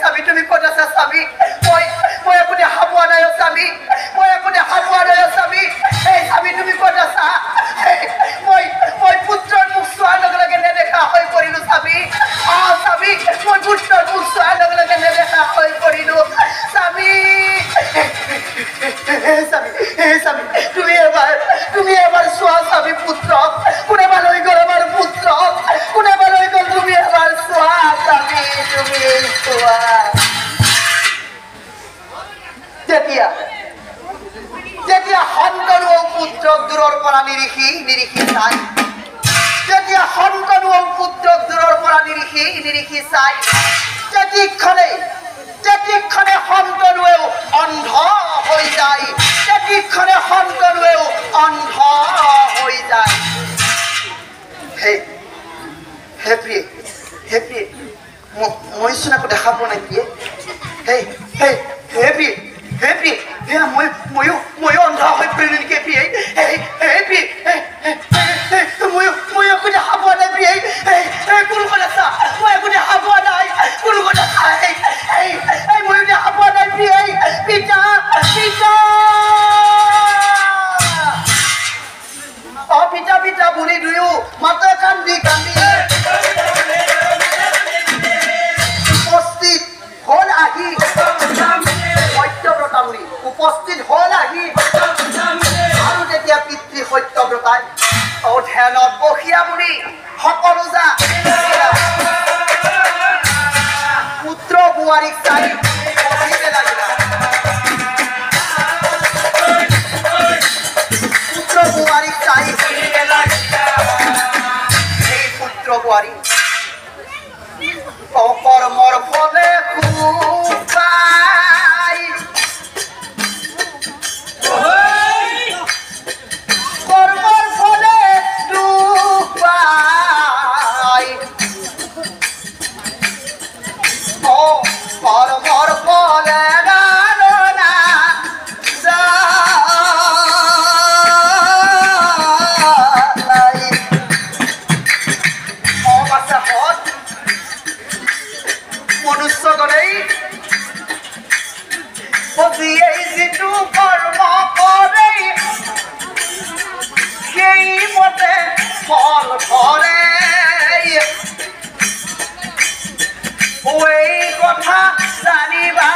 স্বামী তুমি ক'ত আছা স্বামী মই আপুনি হাবোৱা নাই স্বামী মই আপুনি হাবোৱা নাই স্বামী এই স্বামী তুমি ক'ত আছা মই পুত্ৰৰ মুখ চোৱাৰ লগে লগে নেদেখা হৈ পৰিলো স্বামী স্বামী মই পুত্ৰৰ মুখ চোৱাৰ লগে লগে নেদেখা হৈ পৰিলো স্বামী স্বামী তুমি এবাৰ চোৱা স্বামী পুত্ৰক কোনেবা লৈ গ'ল আমাৰ পুত্ৰক কোনেবা লৈ গ'ল তুমি এবাৰ চোৱা স্বামী তুমি চোৱা যেতিয়া সন্তানো পুত্ৰক দূৰৰ পৰা নিৰিখি চাই যেতিয়া সন্তানো পুত্ৰক দূৰৰ পৰা নিৰিখি চাই তেতিক্ষণে সন্তানোৱেও অন্ধ হৈ যায় তেতিক্ষণে সন্তানোৱেও অন্ধ হৈ যায় হে প্ৰিয়ে মই চোন আকৌ দেখা পোৱা নাই প্ৰিয়ে হে প্ৰিয়ে ময়ো অন্ধ হৈ পৰিলো নেকি প্ৰিয়ে মই একো দেখা পোৱা নাই প্ৰিয়ে কোন ক'ত আছা মই একো দেখা পোৱা নাই কোন ক'ত আছা ময়ো দেখা পোৱা নাই প্ৰিয়ে পিতা পিতা বুঢ়ী দুয়ো মাতে কান্দি উপস্থিত হ'ল আহি সত্যব্ৰতামুনি উপস্থিত হ'ল আহি আৰু তেতিয়া পিতৃ সত্যব্ৰতাই ধ্যানত বসিয়া বুলি সকলো যা পুত্ৰ বোৱাৰীক চাই পঢ়িব লাগিলা পুত্ৰ বোৱাৰীক চাই এই পুত্ৰ বোৱাৰী অকৰ্মৰ ফলে খুবাই কৰ্মৰ ফলে দুখ পাই কৰ্মৰ ফলে মনুষ্যগণেই যিয়েই যিটো কৰ্ম কৰে সেই মতে ফল ধৰে এই কথা জানিবা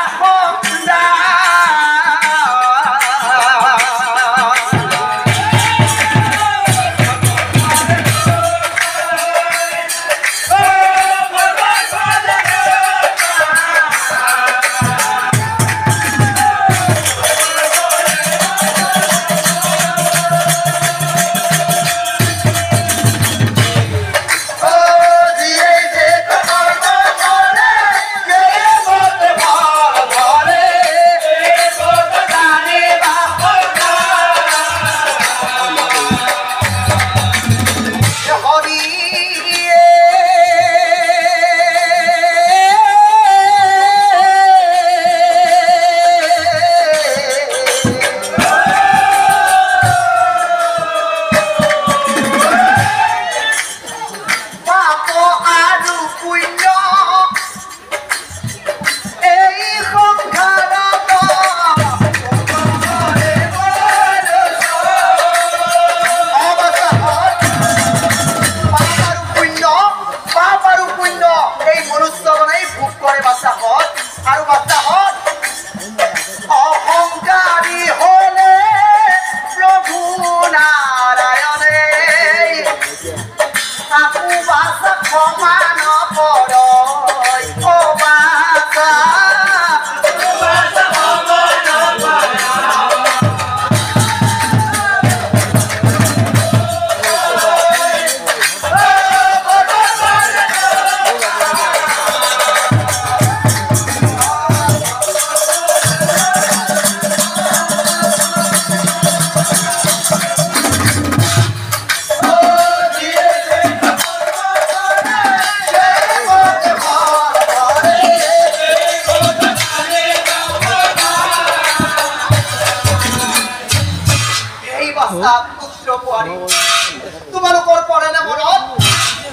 তোমালোকৰ পৰে না মনত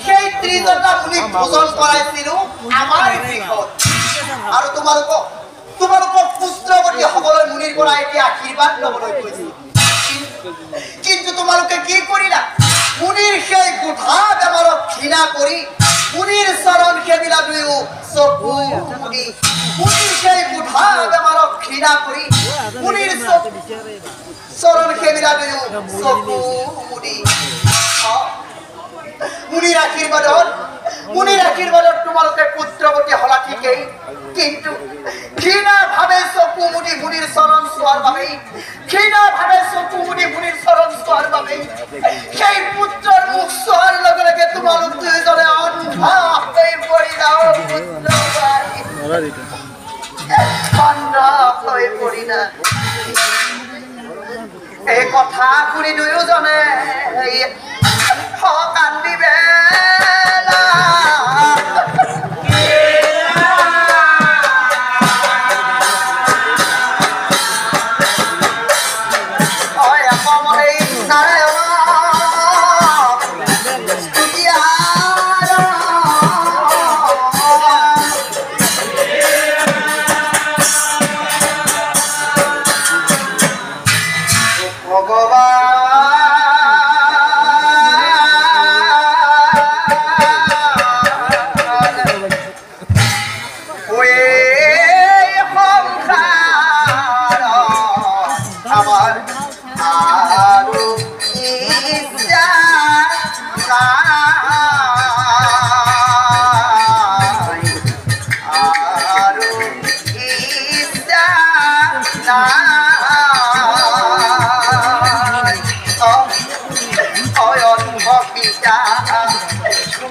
সেই ত্ৰিজটা মুনিক ভোজন কৰাইছিলো আমাৰ গৃহত আৰু তোমালোকক পুত্ৰৱতী হ'বলৈ মুনিৰ পৰা এতিয়া আশীৰ্বাদ ল'বলৈ কৈছিল কিন্তু তোমালোকে কি কৰিলা মুনিৰ সেই কোঠা বেমাৰক ঘৃণা কৰি মুনিৰ চৰণ সেবিলা দুয়ো চকু মুদি মুনিৰ সেই কোঠা বেমাৰক ঘৃণা কৰি মুনিৰ চৰণ সেবিলা দুয়ো চকু মুদি মুনিৰ আশীৰ্বাদত তোমালোকে পুত্ৰৱতী হলা ঠিকেই কিন্তু ঘৃণা ভাৱে চকু মুদি মুনিৰ চৰণ চোৱাৰ বাবে ঘৃণা ভাৱে চকু মুদি মুনিৰ চৰণ চোৱাৰ বাবে সেই পুত্ৰৰ মুখ চোৱাৰ লগে লগে তোমালোক দুয়োজনে অন্ধ হৈ পৰি যাও অন্ধ হৈ পৰিলা এই কথা শুনি দুয়োজনে কান্দিবে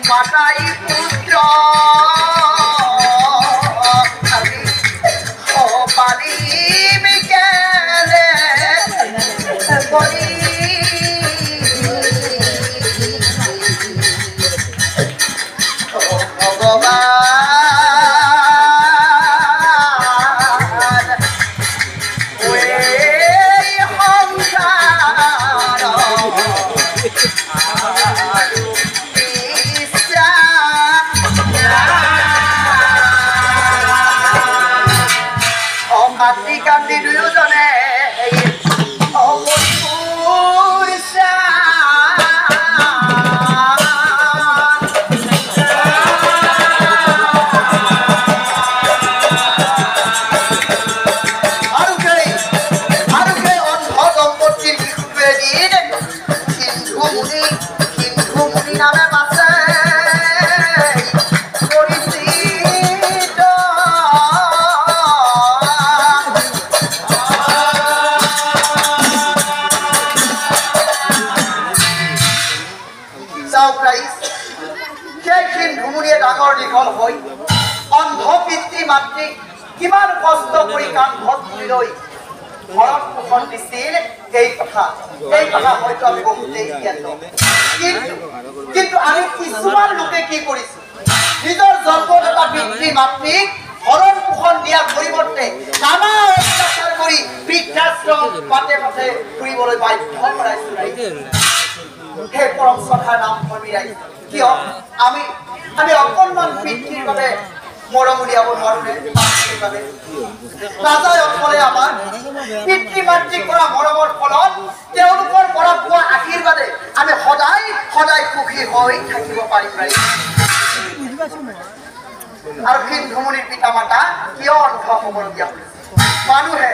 মাতাই পুত্ৰ পাৰি কেলে বলি ভগবান কান্দি কান্দি দুয়োজনে নামে বাঁচে ডাঙৰ দীঘল হৈ অন্ধ পিতৃ মাতৃক কিমান কষ্ট কৰি কান্ধত তুলি লৈ ঘৰত পোষণ দিছিল এই কথা হয়তো আমি বহুতেই জ্ঞাত কিন্তু আমি কিছুমান লোকে কি কৰিছো নিজৰ জন্মদাতা পিতৃ মাতৃক ভৰণ পোষণ দিয়াৰ পৰিৱৰ্তে নানা অত্যাচাৰ কৰি বৃদ্ধাশ্ৰম বাটে বাটে ফুৰিবলৈ বাধ্য কৰাইছো সেই পৰম শ্ৰদ্ধাৰ নাম মিৰাই কিয় আমি অকণমান পিতৃৰ বাবে মৰম উলিয়াব নোৱাৰোনে নাযায় অকলে আমাৰ পিতৃ মাতৃক কৰা মৰমৰ ফলত তেওঁলোকৰ পৰা পোৱা আশীৰ্বাদে আমি সদায় সদায় সুখী হৈ থাকিব পাৰিম আৰু সিন্ধুমুনিৰ পিতা মাতা কিয় অন্ধ হ'বলগীয়া হৈছে মানুহে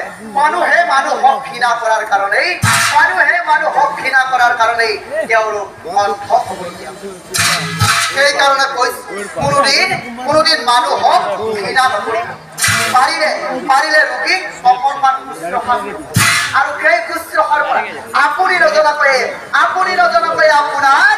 মানুহক ঘৃণা কৰাৰ কাৰণেই তেওঁলোক অন্ধ হ'বলগীয়া সেইকাৰণে কৈছো কোনোদিন মানুহক ঘৃণা নকৰিব পাৰিলে ৰোগীক অকণমান শুশ্ৰূষা আৰু সেই শুশ্ৰূষাৰ পৰা আপুনি নজনাকৈ আপোনাৰ